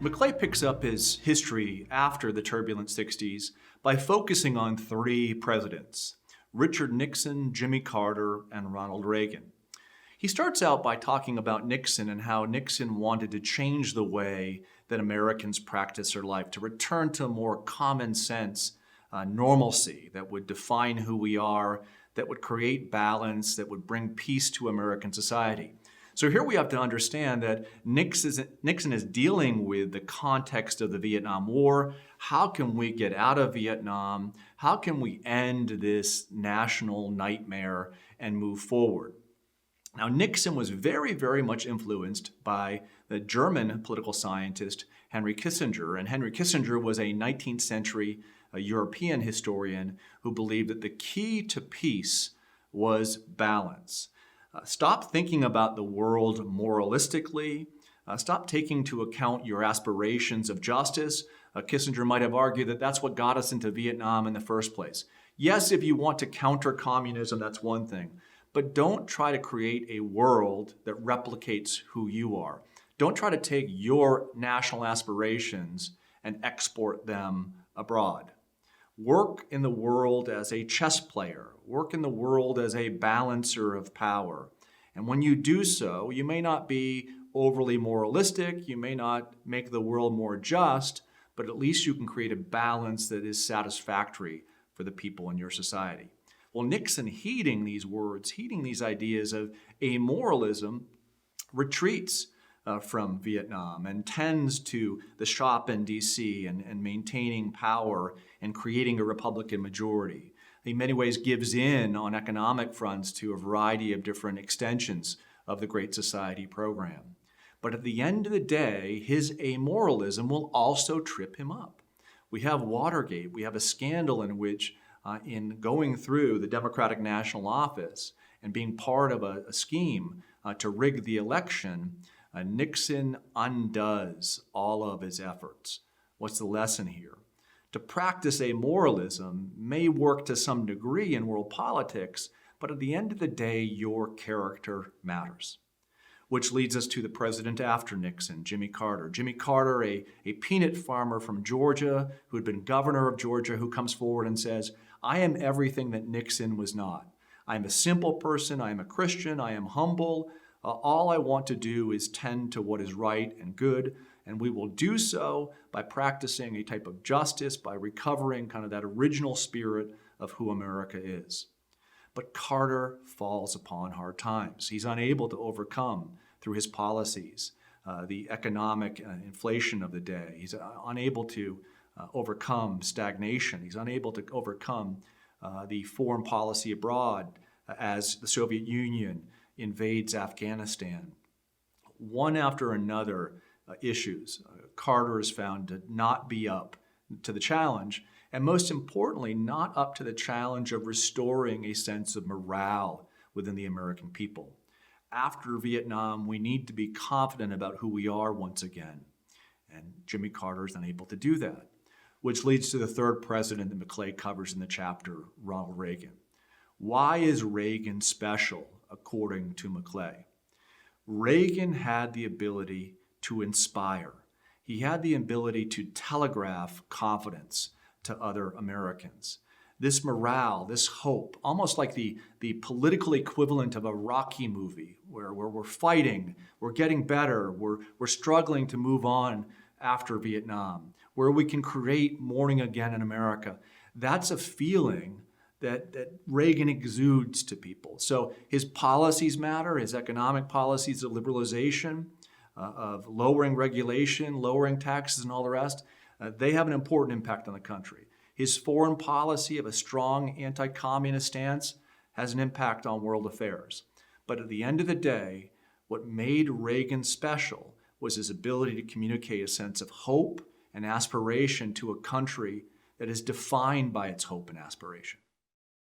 McClay picks up his history after the turbulent 60s by focusing on three presidents: Richard Nixon, Jimmy Carter, and Ronald Reagan. He starts out by talking about Nixon and how Nixon wanted to change the way that Americans practice their life, to return to a more common sense normalcy that would define who we are, that would create balance, that would bring peace to American society. So here we have to understand that Nixon is dealing with the context of the Vietnam War. How can we get out of Vietnam? How can we end this national nightmare and move forward? Now, Nixon was very, very much influenced by the German political scientist Henry Kissinger. And Henry Kissinger was a 19th century European historian who believed that the key to peace was balance. Stop thinking about the world moralistically. Stop taking into account your aspirations of justice. Kissinger might have argued that that's what got us into Vietnam in the first place. Yes, if you want to counter communism, that's one thing. But don't try to create a world that replicates who you are. Don't try to take your national aspirations and export them abroad. Work in the world as a chess player. Work in the world as a balancer of power. And when you do so, you may not be overly moralistic, you may not make the world more just, but at least you can create a balance that is satisfactory for the people in your society. Well, Nixon, heeding these words, heeding these ideas of amoralism, retreats from Vietnam and tends to the shop in D.C. and maintaining power and creating a Republican majority. He in many ways gives in on economic fronts to a variety of different extensions of the Great Society program. But at the end of the day, his amoralism will also trip him up. We have Watergate. We have a scandal in which, in going through the Democratic National Office and being part of a scheme to rig the election, Nixon undoes all of his efforts. What's the lesson here? To practice amoralism may work to some degree in world politics, but at the end of the day, your character matters. Which leads us to the president after Nixon, Jimmy Carter. Jimmy Carter, a peanut farmer from Georgia who had been governor of Georgia, who comes forward and says, I am everything that Nixon was not. I am a simple person. I am a Christian. I am humble. All I want to do is tend to what is right and good, and we will do so by practicing a type of justice, by recovering kind of that original spirit of who America is. But Carter falls upon hard times. He's unable to overcome, through his policies, the economic inflation of the day. He's unable to overcome stagnation. He's unable to overcome the foreign policy abroad as the Soviet Union invades Afghanistan. One after another issues, Carter is found to not be up to the challenge, and most importantly, not up to the challenge of restoring a sense of morale within the American people. After Vietnam, we need to be confident about who we are once again, and Jimmy Carter is unable to do that, which leads to the third president that McClay covers in the chapter, Ronald Reagan. Why is Reagan special, according to McClay? Reagan had the ability to inspire. He had the ability to telegraph confidence to other Americans. This morale, this hope, almost like the political equivalent of a Rocky movie, where we're fighting, we're getting better, we're struggling to move on after Vietnam, where we can create morning again in America. That's a feeling that Reagan exudes to people. So his policies matter, his economic policies of liberalization, of lowering regulation, lowering taxes, and all the rest, they have an important impact on the country. His foreign policy of a strong anti-communist stance has an impact on world affairs. But at the end of the day, what made Reagan special was his ability to communicate a sense of hope and aspiration to a country that is defined by its hope and aspiration.